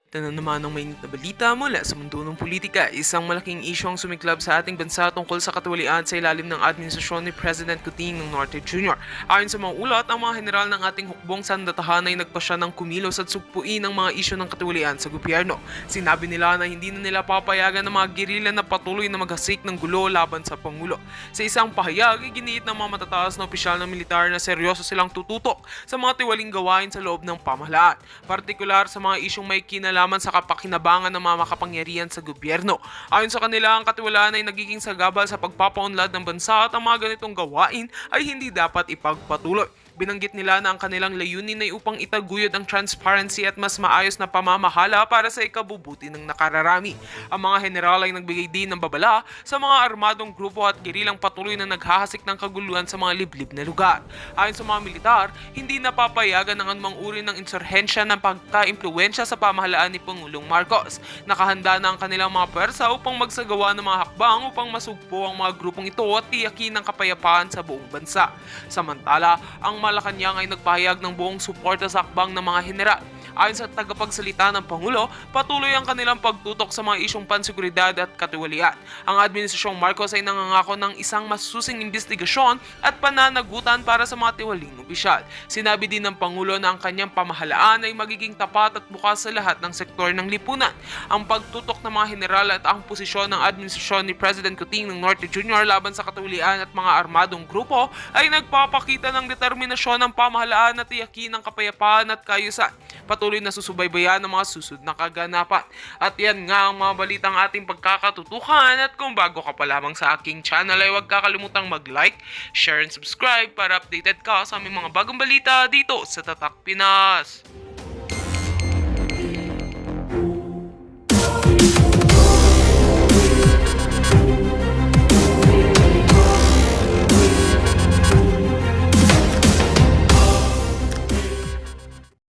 Ito na naman ang mainit na balita mula sa mundo ng politika. Isang malaking isyu ang sumiklab sa ating bansa tungkol sa katiwalian sa ilalim ng administrasyon ni President Kuting ng Norte Jr. Ayon sa mga ulat, ang mga general ng ating hukbong sandatahan ay nagpasya ng kumilos at sugpuin ang mga isyu ng katiwalian sa gobyerno. Sinabi nila na hindi na nila papayagan ng mga gerilla na patuloy na maghasik ng gulo laban sa Pangulo. Sa isang pahayag, iginiit ng mga matataas na opisyal ng militar na seryoso silang tututok sa mga tiwaling gawain sa loob ng pamahalaan, partikular sa mga isyong may kinalaman sa kapakinabangan ng mga makapangyarihan sa gobyerno. Ayon sa kanila, ang katiwalaan ay nagiging sagabal sa pagpapaunlad ng bansa at ang mga ganitong gawain ay hindi dapat ipagpatuloy. Binanggit nila na ang kanilang layunin ay upang itaguyod ang transparency at mas maayos na pamamahala para sa ikabubuti ng nakararami. Ang mga general ay nagbigay din ng babala sa mga armadong grupo at gerilang patuloy na naghahasik ng kaguluhan sa mga liblib na lugar. Ayon sa mga militar, hindi napapayagan ng anumang uri ng insurhensya ng pagka-impluensya sa pamahalaan ni Pangulong Marcos. Nakahanda na ang kanilang mga pwersa upang magsagawa ng mga hakbang upang masugpo ang mga grupong ito at tiyakin ang kapayapaan sa buong bansa. Samantala, ang Malacanang ay nagpahayag ng buong suporta sa hakbang ng mga general. Ayon sa tagapagsalita ng Pangulo, patuloy ang kanilang pagtutok sa mga isyong panseguridad at katiwalian. Ang administrasyong Marcos ay nangangako ng isang masusing investigasyon at pananagutan para sa mga tiwaling opisyal. Sinabi din ng Pangulo na ang kanyang pamahalaan ay magiging tapat at bukas sa lahat ng sektor ng lipunan. Ang pagtutok ng mga general at ang posisyon ng administrasyon ni President Kuting ng Norte Jr. laban sa katiwalian at mga armadong grupo ay nagpapakita ng determinasyon ng pamahalaan na tiyakin ang kapayapaan at kaayusan. Patuloy na susubaybayan ng mga susunod na kaganapan. At yan nga ang mga balitang ating pagkakatutukan, at kung bago ka pa lamang sa aking channel ay huwag kakalimutang mag-like, share and subscribe para updated ka sa aming mga bagong balita dito sa Tatak Pinas.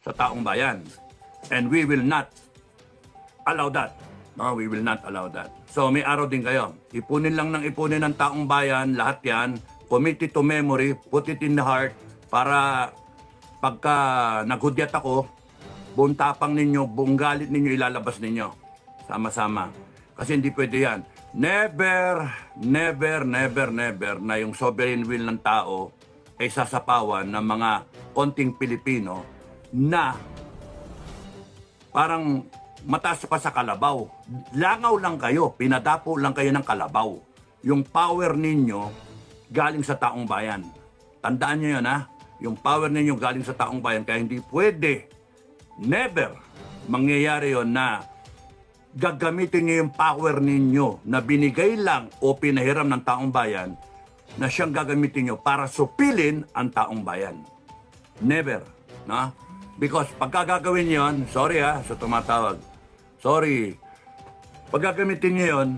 Sa taong bayan. And we will not allow that. No, we will not allow that. So may araw din kayo. Ipunin lang ng ipunin ng taong bayan, lahat yan. Commit it to memory, put it in the heart, para pagka naghudyat ako, buong tapang ninyo, buong galit ninyo, ilalabas ninyo. Sama-sama. Kasi hindi pwede yan. Never, never, never, never na yung sovereign will ng tao ay sasapawan ng mga konting Pilipino na parang mataas pa sa kalabaw. Langaw lang kayo, pinadapo lang kayo ng kalabaw. Yung power ninyo galing sa taong bayan. Tandaan nyo yun, ha? Yung power ninyo galing sa taong bayan, kaya hindi pwede, never mangyayari yon na gagamitin nyo yung power ninyo na binigay lang o pinahiram ng taong bayan na siyang gagamitin nyo para supilin ang taong bayan. Never. No? Because pagka gagawin yon, sorry sa tumatawag. Sorry. Pag gagamitin nyo yun,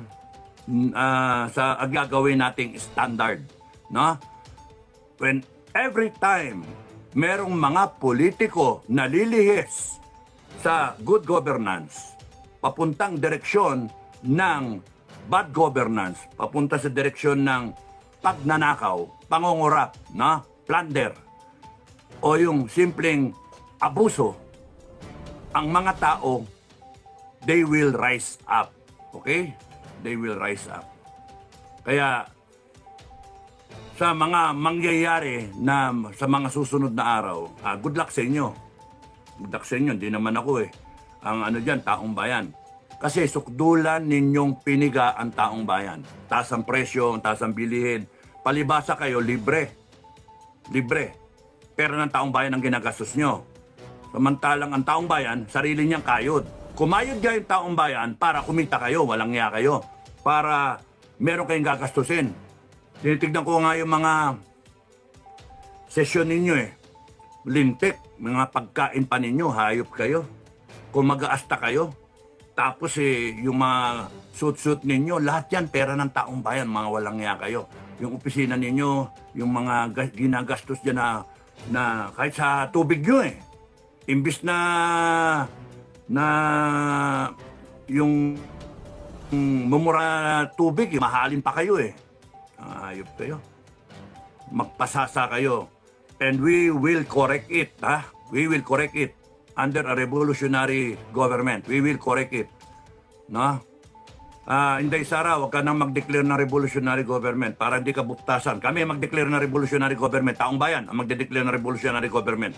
sa gagawin nating standard. No? When every time merong mga politiko na lilihis sa good governance, papuntang direksyon ng bad governance, papunta sa direksyon ng pagnanakaw, pangungurap, no? Plunder, o yung simpleng abuso, ang mga tao, they will rise up. Okay? They will rise up. Kaya, sa mga mangyayari na sa mga susunod na araw, good luck sa inyo. Good luck sa inyo, hindi naman ako ang ano dyan, taong bayan. Kasi sukdulan ninyong piniga ang taong bayan. Taas ang presyo, taas ang bilihin. Palibasa kayo, libre. Libre. Pera ng taong bayan ang ginagastos nyo. Samantalang ang taong bayan, sarili niyang kayod. Kumayod nga yung taong bayan para kumita kayo, walang niya kayo. Para meron kayong gagastusin. Tinitignan ko nga yung mga sesyon ninyo lintik, mga pagkain pa ninyo, hayop kayo. Kung mag-aasta kayo. Tapos yung mga suit-suit ninyo, lahat yan pera ng taong bayan, mga walang niya kayo. Yung opisina ninyo, yung mga ginagastos dyan na kahit sa tubig nyo imbis na yung mumura tubig, mahalin pa kayo ayop kayo. Magpasasa kayo. And we will correct it, ha? We will correct it. under a revolutionary government. We will correct it. No? Inday Sara, huwag ka nang mag-declare ng revolutionary government para hindi ka buktasan. Kami mag-declare ng revolutionary government. Taong bayan ang mag-declare ng revolutionary government.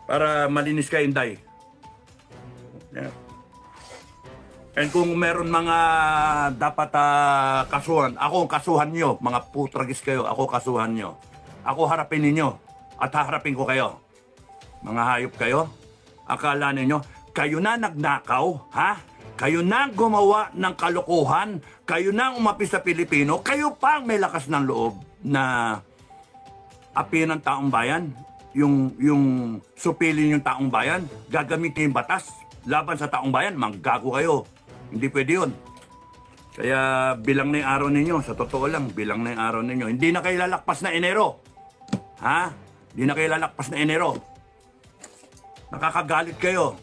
Para malinis ka, Inday. Yeah. And kung meron mga dapat kasuhan, ako kasuhan nyo, mga putragis kayo, ako kasuhan nyo. Ako harapin ninyo at haharapin ko kayo. Mga hayop kayo, akala ninyo, kayo na nagnakaw, ha? Kayo na gumawa ng kalokohan, kayo na umapi sa Pilipino, kayo pa ang may lakas ng loob na apihin ng taong bayan, yung supilin yung taong bayan, gagamitin yung batas laban sa taong bayan, manggago kayo. Hindi pwede yun. Kaya bilang na yung araw ninyo, sa totoo lang, bilang na yung araw ninyo. Hindi na kayo lalakpas na Enero. Ha? Hindi na kayo lalakpas na Enero. Nakakagalit kayo.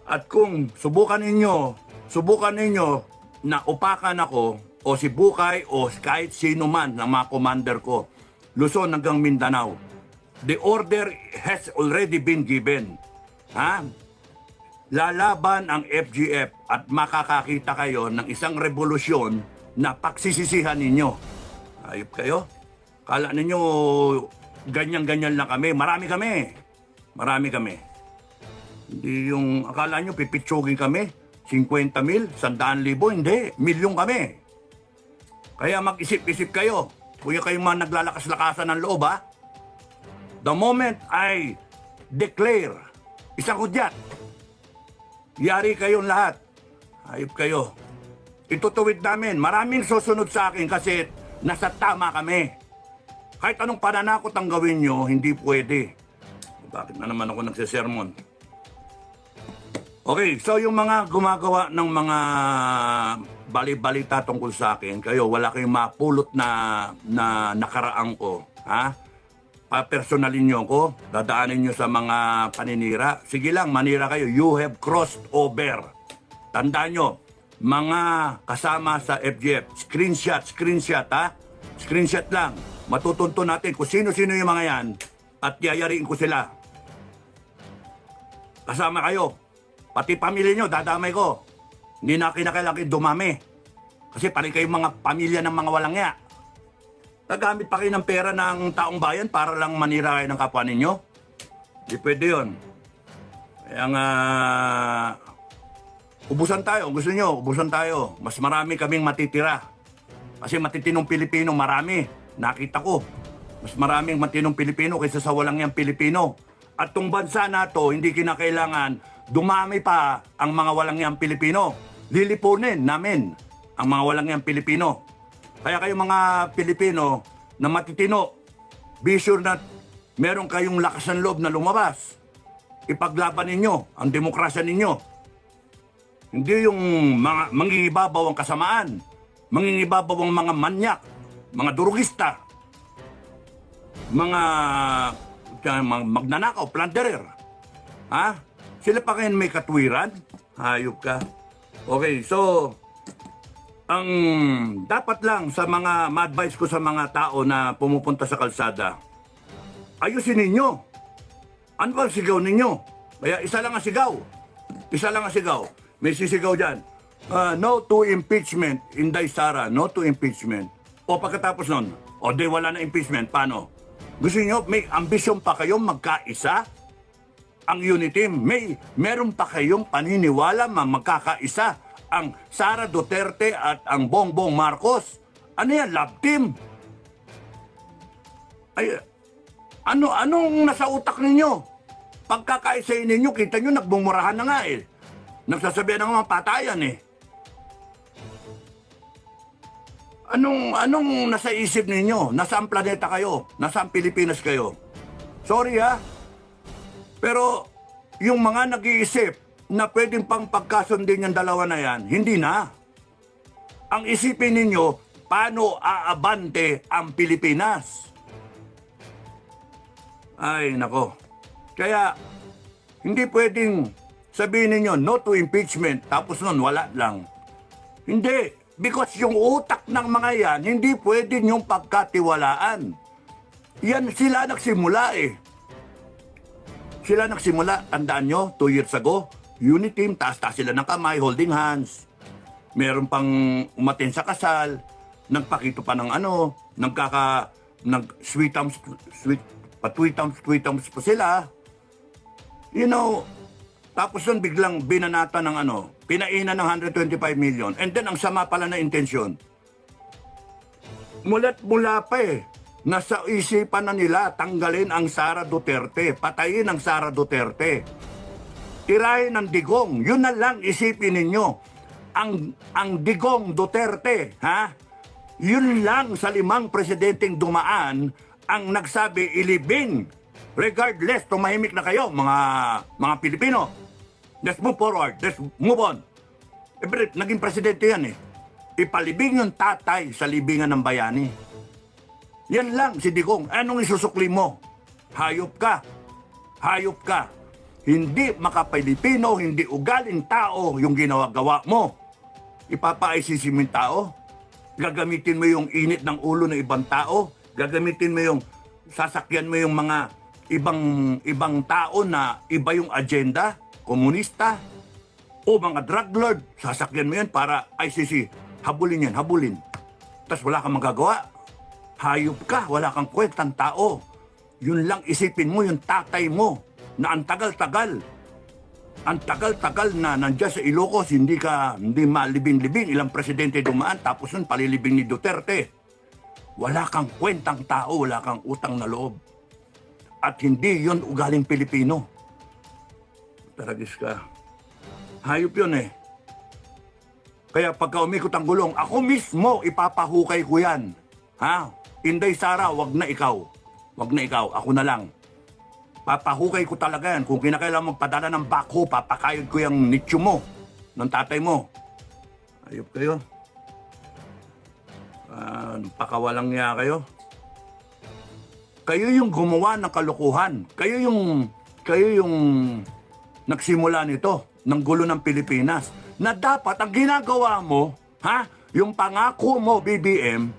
At kung subukan ninyo na upakan ako, o si Bukay, o kahit sino man ng mga commander ko, Luzon hanggang Mindanao, the order has already been given. Ha? Lalaban ang FGF at makakakita kayo ng isang revolusyon na pagsisisihan ninyo. Ayop kayo? Kala ninyo ganyan-ganyan lang kami. Marami kami. Hindi yung akala nyo pipitsugin kami. 50,000, 100,000, hindi. Milyong kami. Kaya mag-isip-isip kayo. Kung kayong mga naglalakas-lakasan ng loob, ha? The moment I declare isang hudyat, yari kayong lahat. Ayop kayo. Itutuwid namin. Maraming susunod sa akin kasi nasa tama kami. Kahit anong pananakot ang gawin nyo, hindi pwede. Bakit na naman ako nagsisermon? Okay, so yung mga gumagawa ng mga bali-balita tungkol sa akin, kayo, wala kayong mapulot na nakaraan ko. Ha? Papersonalin nyo ko, dadaanin nyo sa mga paninira. Sige lang, manira kayo. You have crossed over. Tandaan nyo, mga kasama sa FGF, screenshot, ha? Screenshot lang. Matutunto natin kung sino-sino yung mga yan at yayariin ko sila. Kasama kayo. Pati pamilya nyo, dadamay ko. Hindi na kinakailangan dumami. Kasi parin kayong mga pamilya ng mga walang ya. Nagamit pa kayo ng pera ng taong bayan para lang manira kayo ng kapwa ninyo? Hindi pwede yun. Kaya nga, ubusan tayo. Gusto nyo, ubusan tayo. Mas marami kaming matitira. Kasi matitinong Pilipino, marami. Nakita ko. Mas maraming matinong Pilipino kaysa sa walang yang Pilipino. At tong bansa na to, hindi kinakailangan dumami pa ang mga walang yang Pilipino. Lilipunin namin ang mga walang yang Pilipino. Kaya kayo mga Pilipino na matitino, be sure na meron kayong lakas ng loob na lumabas. Ipaglaban ninyo ang demokrasya ninyo. Hindi yung mga mangingibabaw ang kasamaan, mangingibabaw ang mga manyak, mga durugista, mga magnanakaw, plunderer. Ha? Sila pa kayo may katwiran? Hayop ka. Okay, so ang dapat lang sa mga ma-advise ko sa mga tao na pumupunta sa kalsada, ayusin ninyo. Ano ba sigaw ninyo? Kaya isa lang ang sigaw. Isa lang ang sigaw. May sisigaw dyan. No to impeachment. Inday Sara, no to impeachment. O pagkatapos nun, o di wala na impeachment. Paano? Gusto niyo, may ambisyon pa kayong magkaisa? Ang unity, meron pa kayong paniniwala magkakaisa ang Sara Duterte at ang Bongbong Marcos? Ano yan, love team? Ay, anong nasa utak ninyo? Pagkakaisayin ninyo, kita nyo, nagbumurahan na nga eh. Nagsasabihan ng mga patayan eh. Anong nasa isip ninyo? Nasaan planeta kayo? Nasaan Pilipinas kayo? Sorry ha. Pero yung mga nag-iisip na pwedeng pang pagkasundin yung dalawa na yan, hindi na. Ang isipin ninyo, paano aabante ang Pilipinas? Ay, nako. Kaya, hindi pwedeng sabihin ninyo, no to impeachment, tapos nun, wala lang. Hindi. Because yung utak ng mga yan, hindi pwede yung pagkatiwalaan. Yan sila nagsimula eh. Sila nagsimula, tandaan nyo, 2 years ago, unit team, taas-taas sila ng kamay, holding hands. Meron pang umaten sa kasal, nagpakito pa ng ano, nag-sweet thumbs pa sila. You know, tapos nun biglang binanata ng ano, pinainan ng 125 million. And then ang sama pala na intensyon. Mula pa eh. Nasa isipan na nila tanggalin ang Sara Duterte, patayin ang Sara Duterte. Tirahin ang digong, yun na lang isipin ninyo. Ang digong Duterte, ha? Yun lang sa 5 presidenteng dumaan ang nagsabi ilibing. Regardless, tumahimik na kayo mga Pilipino. Let's move forward, let's move on. Naging presidente yan eh. Ipalibing yung tatay sa libingan ng bayani. Yan lang si Digong. Anong isusukli mo? Hayop ka. Hayop ka. Hindi maka-Pilipino, hindi ugaling tao yung ginawa-gawa mo. Ipapa-ICC mo yung tao. Gagamitin mo yung init ng ulo ng ibang tao. Gagamitin mo yung, sasakyan mo yung mga ibang tao na iba yung agenda, komunista, o mga drug lord. Sasakyan mo yan para ICC. Habulin yan, habulin. Tapos wala kang magagawa. Hayop ka, wala kang kwentang tao. Yun lang isipin mo, yung tatay mo, na ang tagal-tagal na nandiyan sa Ilocos, hindi malibing-libing, ilang presidente dumaan, tapos nun palilibing ni Duterte. Wala kang kwentang tao, wala kang utang na loob. At hindi yun ugaling Pilipino. Taragis ka. Hayop yun eh. Kaya pagka umikot ang gulong, ako mismo ipapahukay ko yan. Ha? Inday Sara, wag na ikaw. Wag na ikaw, ako na lang. Papahukay ko talaga yan. Kung kinakailangan magpadala ng bako, papakayod ko yung nicho mo, ng tatay mo. Ayop kayo. Pakawalang niya kayo. Kayo yung gumawa ng kalokohan. Kayo yung nagsimula nito, ng gulo ng Pilipinas. Na dapat, ang ginagawa mo, ha? Yung pangako mo, BBM,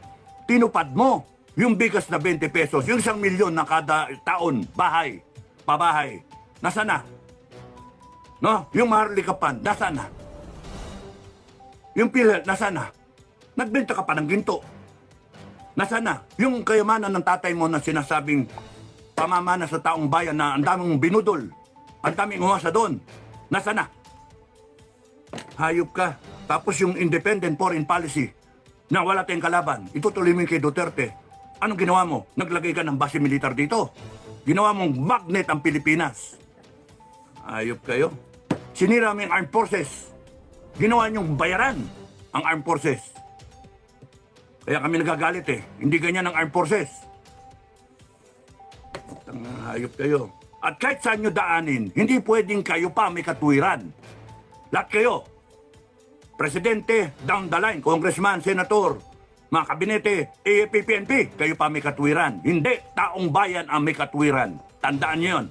tinupad mo. Yung bigas na 20 pesos, yung 1 milyon na kada taon, pabahay, nasa na? No? Yung maharlikapan, nasa na? Yung PhilHealth, nasa na? Nagbenta ka pa ng ginto. Nasa na? Yung kayamanan ng tatay mo na sinasabing pamamana sa taong bayan na ang daming binudol, ang daming umasa doon, nasa na? Hayop ka. Tapos yung independent foreign policy na wala tayong kalaban, itutuloy mo kay Duterte. Anong ginawa mo? Naglagay ka ng base militar dito. Ginawa mong magnet ang Pilipinas. Ayop kayo. Sinira mo yung armed forces. Ginawa niyong bayaran ang armed forces. Kaya kami nagagalit eh. Hindi ganyan ang armed forces. Ayop kayo. At kahit saan nyo daanin, hindi pwedeng kayo pa may katuwiran. Lahat kayo. Presidente, down the line, congressman, senator, mga kabinete, AFP, PNP, kayo pa may katwiran. Hindi, taong bayan ang may katwiran. Tandaan niyo yun.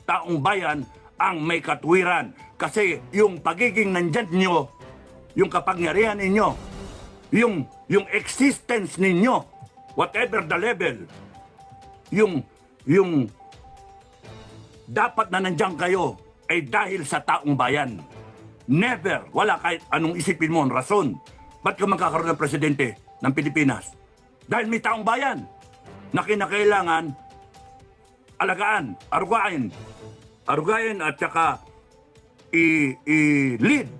Taong bayan ang may katwiran. Kasi yung pagiging nandyan nyo, yung kapangyarihan ninyo, yung existence ninyo, whatever the level, yung dapat na nandyan kayo ay dahil sa taong bayan. Never, wala kahit anong isipin mo, rason. Ba't ka magkakaroon ng presidente ng Pilipinas? Dahil may taong bayan na kinakailangan alagaan, arugain at saka i-lead.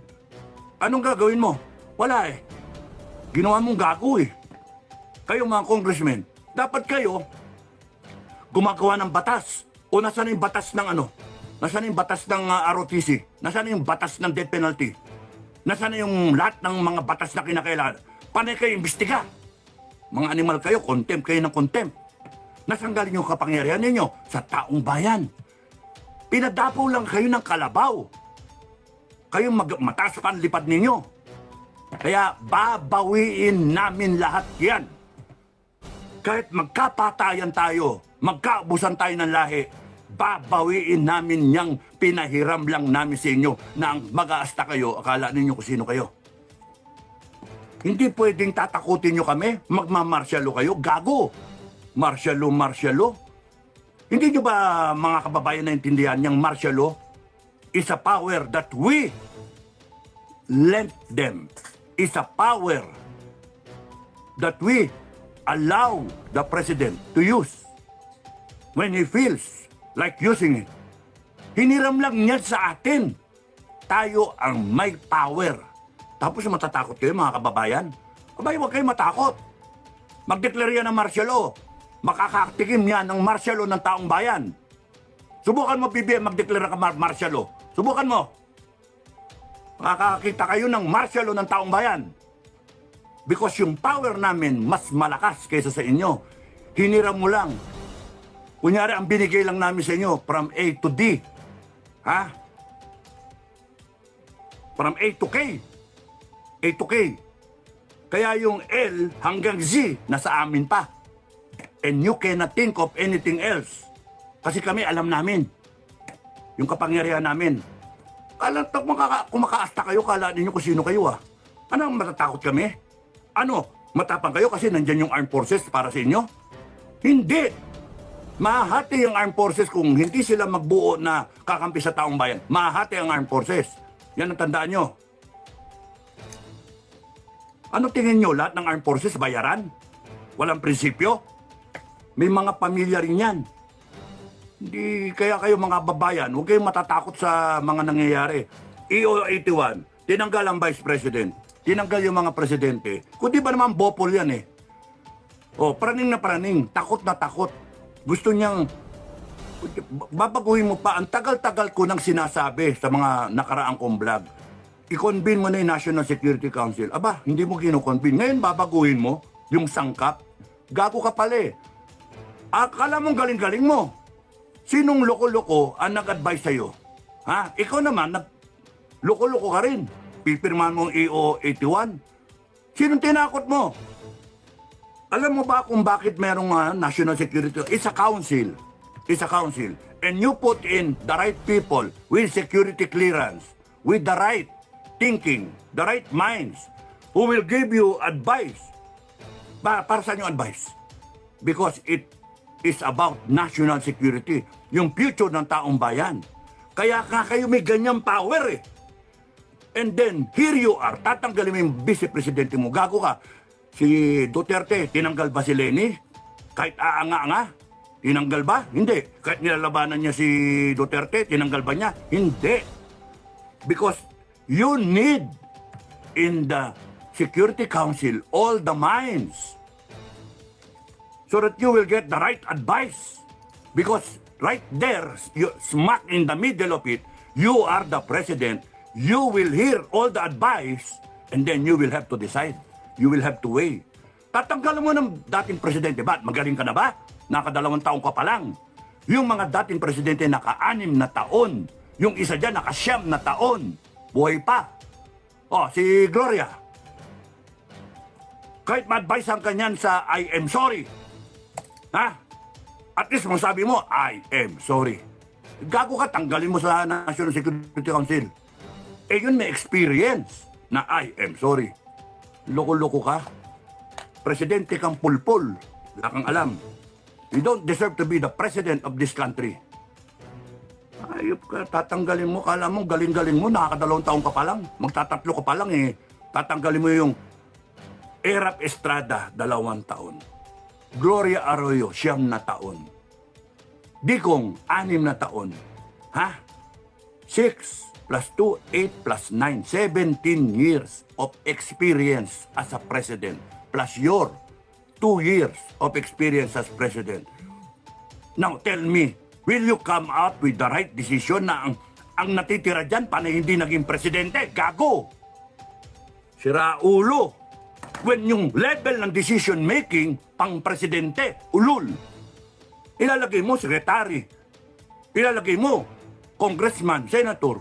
Anong gagawin mo? Wala eh. Ginawa mong gago eh. Kayo mga congressmen, dapat kayo gumagawa ng batas. O nasaan yung batas ng ano? Nasaan yung batas ng ROTC? Nasaan yung batas ng death penalty? Nasaan yung lahat ng mga batas na kinakailangan? Panay kayo imbestiga. Mga animal kayo, contempt kayo ng contempt. Nasaan galing yung kapangyarihan ninyo? Sa taong bayan. Pinadapaw lang kayo ng kalabaw. Kayong mataas pa ang lipad ninyo. Kaya babawiin namin lahat yan. Kahit magkapatayan tayo, magkaubusan tayo ng lahi, babawiin namin yang pinahiram lang namin sa inyo na ang mag-aasta kayo, akala ninyo kung sino kayo. Hindi pwedeng tatakutin nyo kami, magmamarsyalo kayo, gago. Marsyalo. Hindi nyo ba, mga kababayan, naintindihan niyang martial law is a power that we lent them. Is a power that we allow the president to use when he feels like using it. Hiniram lang niya sa atin. Tayo ang may power. Tapos matatakot kayo, mga kababayan. Abay, huwag kayo matakot. Magdeklarya ng martial law. Makakatikim niya ng martial law ng taong bayan. Subukan mo, BBM, magdeklara ka martial law. Subukan mo. Makakakita kayo ng martial law ng taong bayan. Because yung power namin mas malakas kaysa sa inyo. Hiniram mo lang. Kunyari, ang binigay lang namin sa inyo from A to D. Ha? From A to K. A to K. Kaya yung L hanggang Z nasa amin pa. And you cannot think of anything else. Kasi kami alam namin. Yung kapangyarihan namin. Kung makaasta kayo, kala ninyo kung sino kayo ah. Ano, matatakot kami? Ano, matapang kayo kasi nandyan yung armed forces para sa inyo? Hindi! Mahati ang armed forces kung hindi sila magbuo na kakampi sa taong bayan. Mahati ang armed forces. Yan ang tandaan nyo. Ano tingin nyo? Lahat ng armed forces bayaran? Walang prinsipyo? May mga pamilya rin yan. Hindi, kaya kayo mga babayan, huwag kayong matatakot sa mga nangyayari. EO 81, tinanggal ang vice president. Tinanggal yung mga presidente. Kung di ba naman bopol yan eh. O, praning na praning, takot na takot. Gusto niyang, babaguhin mo pa, ang tagal-tagal ko nang sinasabi sa mga nakaraang kong vlog. I-convene mo na yung National Security Council. Aba, hindi mo kino-convene. Ngayon babaguhin mo yung sangkap. Gago ka pala eh. Akala mong galing-galing mo. Sinong loko-loko ang nag-advise sa'yo? Ha? Ikaw naman, loko-loko ka rin. Pipirmahan mo ang EO 81. Sinong tinakot mo? Alam mo ba kung bakit merong national security? It's a council. It's a council. And you put in the right people with security clearance, with the right thinking, the right minds, who will give you advice. Para saan yung advice? Because it is about national security, yung future ng taong bayan. Kaya kayo may ganyang power eh. And then, here you are, tatanggalin mo yung vice-presidente mo. Gago ka. Si Duterte, tinanggal ba si Leni? Kahit aanga-anga? Tinanggal ba? Hindi. Kahit nilalabanan niya si Duterte, tinanggal ba niya? Hindi. Because you need in the Security Council all the minds so that you will get the right advice. Because right there, you smack in the middle of it, you are the president. You will hear all the advice and then you will have to decide. You will have to weigh. Tatanggalan mo ng dating presidente. Ba't? Magaling ka na ba? Naka-2 taon ka pa lang. Yung mga dating presidente naka-6 na taon. Yung isa dyan naka-9 na taon. Buhay pa. Oh, si Gloria. Kahit ma-advise ang kanyan sa I am sorry. Ha? At least masabi mo, I am sorry. Gago ka, tanggalin mo sa National Security Council. Eh yun may experience na I am sorry. Loko-loko ka. Presidente kang pulpul. Wala kang alam. You don't deserve to be the president of this country. Ayop ka, tatanggalin mo. Kala mo, galing-galing mo, nakaka-2 taon ka pa lang. Magtatatlo ka pa lang eh. Tatanggalin mo yung Erap Estrada, 2 taon. Gloria Arroyo, 9 na taon. Digong, 6 na taon. Ha? 6 plus 2, 8 plus 9, 17 years of experience as a president. Plus your 2 years of experience as president. Now, tell me, will you come out with the right decision na ang natitira dyan panay hindi naging presidente? Gago! Sira ulo! When yung level ng decision making, pang presidente, ulul. Ilalagay mo secretary. Ilalagay mo congressman, senator.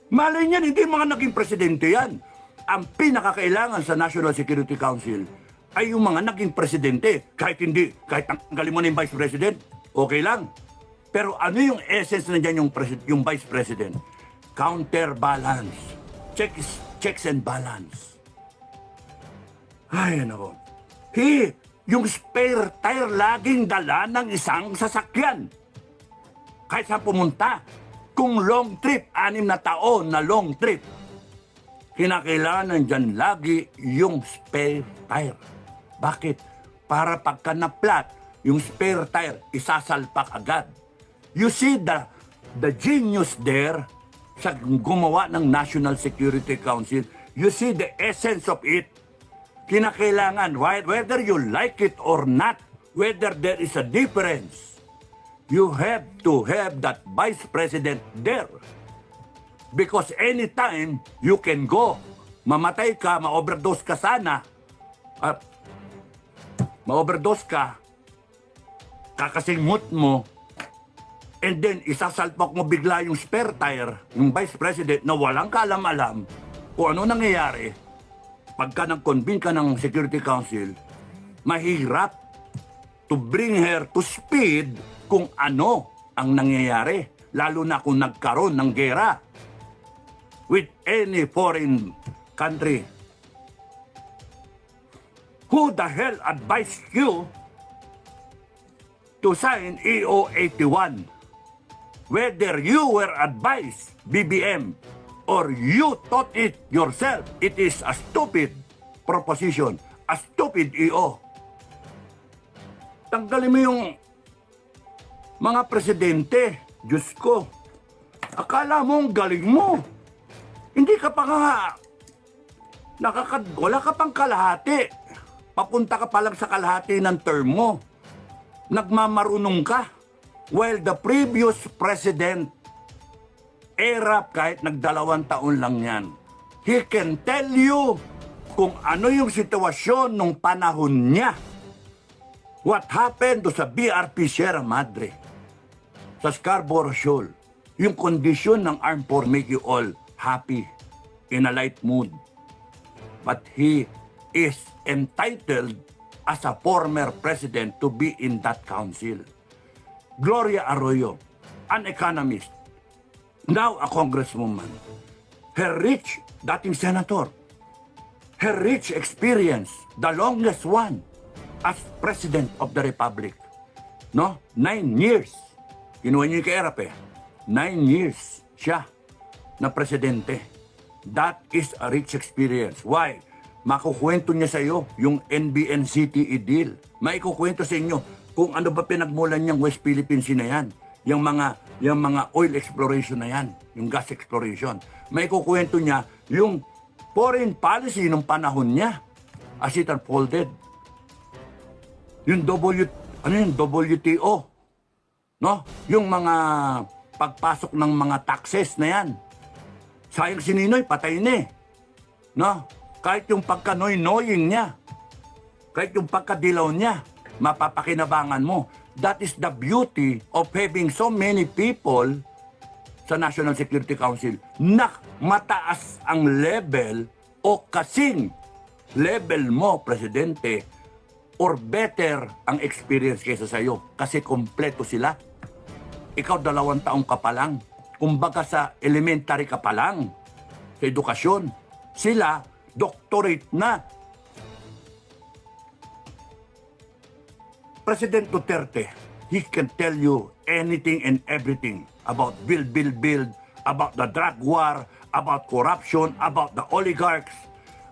Malay niyan, hindi mga naging presidente yan. Ang pinakakailangan sa National Security Council ay yung mga naging presidente. Kahit tanggalin mo na yung vice president, okay lang. Pero ano yung essence na dyan yung vice president? Counterbalance. Checks and balance. Ay, ano. yung spare tire laging dala ng isang sasakyan. Kahit saan pumunta, kung long trip, 6 na taon na long trip, kinakailangan dyan lagi yung spare tire. Bakit? Para pagka na-flat, yung spare tire, isasalpak agad. You see the genius there sa gumawa ng National Security Council. You see the essence of it. Kinakailangan, whether you like it or not, whether there is a difference, you have to have that vice president there. Because anytime you can go, mamatay ka, ma-overdose ka sana, ma-overdose ka, kakasingot mo, and then isasalpak mo bigla yung spare tire, yung vice president na walang kaalam-alam kung ano nangyayari. Pagka nag-convene ka ng Security Council, mahirap to bring her to speed kung ano ang nangyayari, lalo na kung nagkaroon ng gera with any foreign country. Who the hell advised you to sign EO 81? Whether you were advised, BBM, or you thought it yourself, it is a stupid proposition, a stupid EO. Tanggalin mo yung mga presidente, Diyos ko. Akala mo ang galing mo. Hindi ka pa nga, wala ka pang kalahati. Papunta ka pa lang sa kalahati ng term mo. Nagmamarunong ka. While the previous president, kahit nag2 taon lang yan, he can tell you kung ano yung sitwasyon nung panahon niya. What happened sa BRP Sierra Madre, sa Scarborough Shoal, yung kondisyon ng armed force make you all happy, in a light mood. But he is entitled as a former president to be in that council. Gloria Arroyo, an economist, now a congresswoman, her rich, dating senator, her rich experience, the longest one as President of the Republic. No? 9 years. Kinuha niyo yung kaerap 9 years siya na presidente. That is a rich experience. Why? Makukwento niya sa iyo yung NBN-CTE deal. Maikukwento sa inyo kung ano ba pinagmulan niyang West Philippine Sea na yan. Yung mga oil exploration na yan. Yung gas exploration. Maikukwento niya yung foreign policy nung panahon niya. As it unfolded. Yung WTO. No? Yung mga pagpasok ng mga taxes na yan. Sayang si Ninoy, patay na no? Kahit yung pagka-noy-noying niya, kahit yung pagkadilaw niya, mapapakinabangan mo. That is the beauty of having so many people sa National Security Council na mataas ang level o kasing level mo, Presidente, or better ang experience kaysa sa'yo kasi kompleto sila. Ikaw 2 taong ka pa lang. Kumbaga sa elementary ka pa lang sa edukasyon. Sila, doctorate na. President Duterte, he can tell you anything and everything about build, about the drug war, about corruption, about the oligarchs,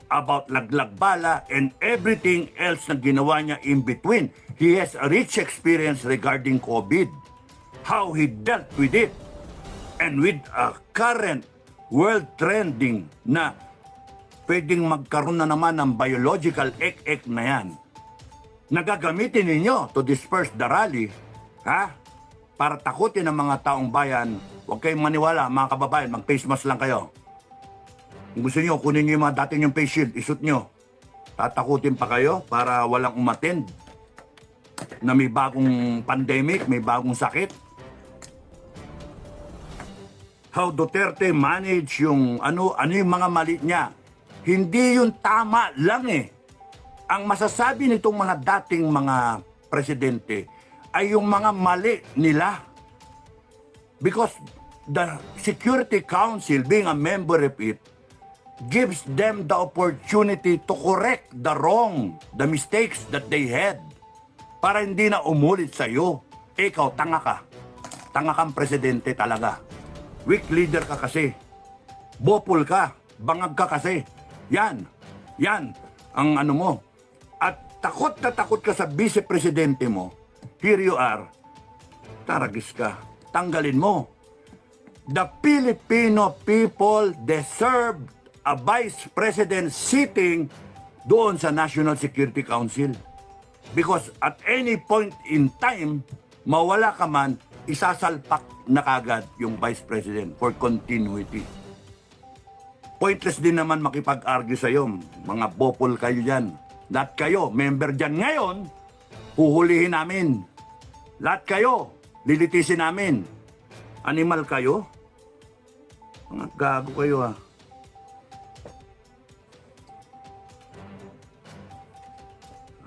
about laglag bala, and everything else na ginawa niya in between. He has a rich experience regarding COVID, how he dealt with it, and with a current world trending na pwedeng magkaroon na naman ng biological ek-ek na yan. Nagagamitin ninyo to disperse the rally, ha? Para takutin ang mga taong bayan. Huwag kayong maniwala, mga kababayan, mag-face mask lang kayo. Kung gusto nyo, kunin nyo yung mga dati yung face shield, isut nyo. Tatakutin pa kayo para walang umattend na may bagong pandemic, may bagong sakit. How Duterte manage yung ano yung mga mali niya. Hindi yun tama lang Ang masasabi nitong mga dating mga presidente ay yung mga mali nila. Because the Security Council, being a member of it, gives them the opportunity to correct the mistakes that they had. para hindi na umulit sa'yo. Ikaw, tanga ka. Tanga kang presidente talaga. Weak leader ka kasi. Bopol ka. Bangag ka kasi. Yan ang ano mo. At takot na takot ka sa vice-presidente mo. Here you are. Taragis ka. Tanggalin mo. The Filipino people deserve a vice president sitting doon sa National Security Council. Because at any point in time, mawala ka man, isasalpak na kagad yung vice president for continuity. Pointless din naman makipag-argue sa'yo. Mga bopol kayo dyan. Lahat kayo, member dyan ngayon, huhulihin namin. Lahat kayo, lilitisin namin. Animal kayo? Mga gago kayo ah.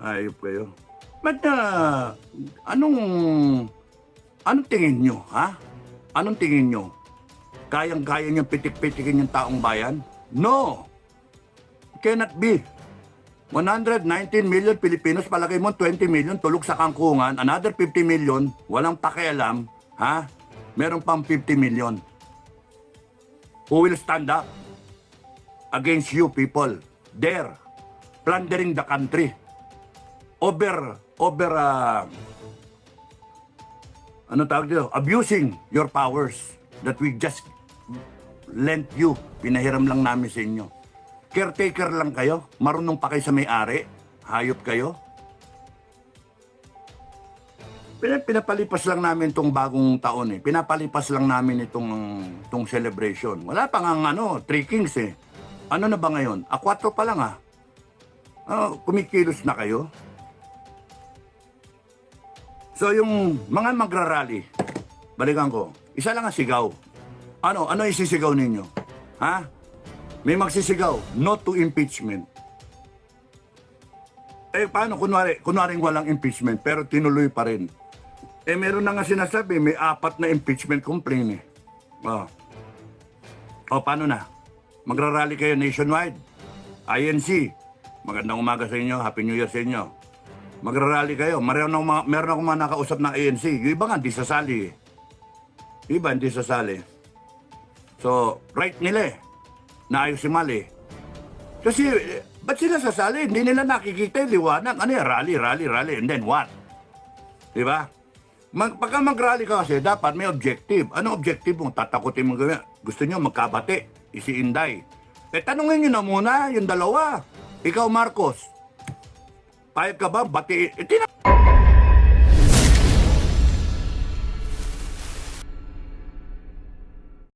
Ayop kayo. Ba't anong tingin nyo, ha? Anong tingin nyo? Kayang-kaya nyo pitik-pitikin yung taong bayan? No! Cannot be. 119 million Pilipinos, palagay mo 20 million tulog sa kangkungan, another 50 million, walang pakialam, ha? Meron pang 50 million. Who will stand up against you people? There, plundering the country. Abusing your powers that we just lent you. Pinahiram lang namin sa inyo. Caretaker lang kayo. Marunong pa kayo sa may-ari. Hayop kayo. Pinapalipas lang namin itong bagong taon eh. Pinapalipas lang namin itong celebration. Wala pang ang 3 Kings eh. Ano na ba ngayon? 4 pa lang ah. Kumikilos na kayo. So yung mga magrarally, balikan ko, isa lang ang sigaw. Ano isisigaw ninyo? Ha? May magsisigaw, no to impeachment. Eh paano? Kunwari walang impeachment, pero tinuloy pa rin. Eh meron na nga sinasabi, may 4 na impeachment complaint eh. Paano na? Magrarally kayo nationwide. INC, magandang umaga sa inyo, Happy New Year sa inyo. Magrarally kayo. Meron akong mga nakausap na ANC. Yung iba nga, hindi sasali eh. Iba, hindi sasali. So, right nila eh. Naayos si Mali. Kasi, ba't sila sasali? Hindi nila nakikita yung liwanag. Ano yan? Rally. And then what? Diba? Pagka mag-rally ka kasi, dapat may objective. Ano objective mo? Tatakutin mo gawin. Gusto nyo magkabati. Isi Inday. Eh, tanungin nyo na muna yung dalawa. Ikaw, Marcos. Payag ka ba? Bati.